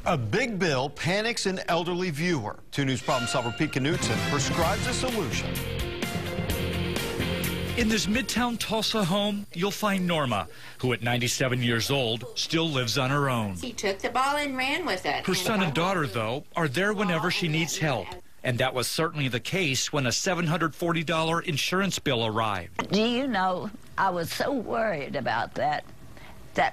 A big bill panics an elderly viewer. 2 News problem solver Pete Knutson prescribes a solution. In this Midtown Tulsa home, you'll find Norma, who at 97 years old still lives on her own. He took the ball and ran with it. Her son and daughter, though, are there whenever she needs help. And that was certainly the case when a $740 insurance bill arrived. Do you know, I was so worried about that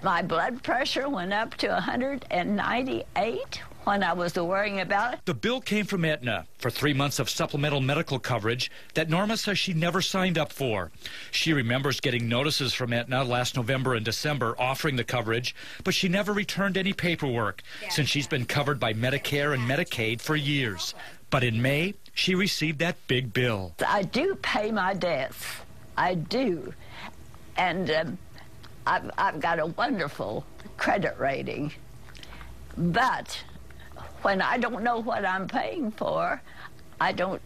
my blood pressure went up to 198 when I was worrying about it. The bill came from Aetna for 3 months of supplemental medical coverage that Norma says she never signed up for. She remembers getting notices from Aetna last November and December offering the coverage, but she never returned any paperwork since she's been covered by Medicare and Medicaid for years. But in May, she received that big bill. I do pay my debts. I do. And I've got a wonderful credit rating. But when I don't know what I'm paying for, I don't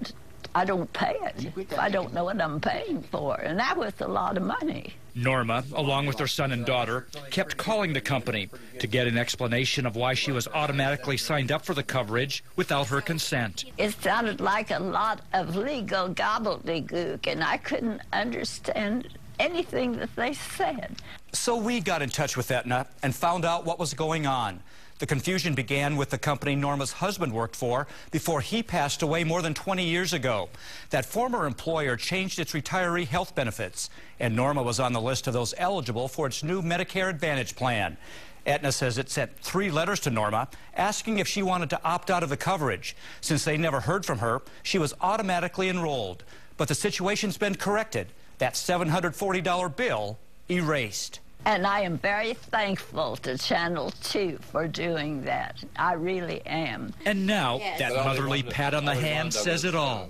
pay it if I don't know what I'm paying for. And that was a lot of money. Norma, along with her son and daughter, kept calling the company to get an explanation of why she was automatically signed up for the coverage without her consent. It sounded like a lot of legal gobbledygook, and I couldn't understand anything that they said. So we got in touch with Aetna and found out what was going on. The confusion began with the company Norma's husband worked for before he passed away more than 20 years ago. That former employer changed its retiree health benefits, and Norma was on the list of those eligible for its new Medicare Advantage plan. Aetna says it sent 3 letters to Norma asking if she wanted to opt out of the coverage. Since they never heard from her, she was automatically enrolled. But the situation's been corrected. That $740 bill erased. And I am very thankful to Channel 2 for doing that. I really am. And now, that motherly pat on the hand says it all.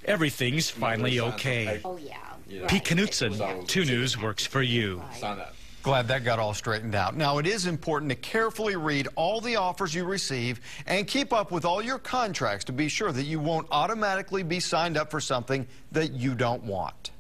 Everything's finally okay. Oh, yeah. Pete Knutson, 2 News works for you. Glad that got all straightened out. Now, it is important to carefully read all the offers you receive and keep up with all your contracts to be sure that you won't automatically be signed up for something that you don't want.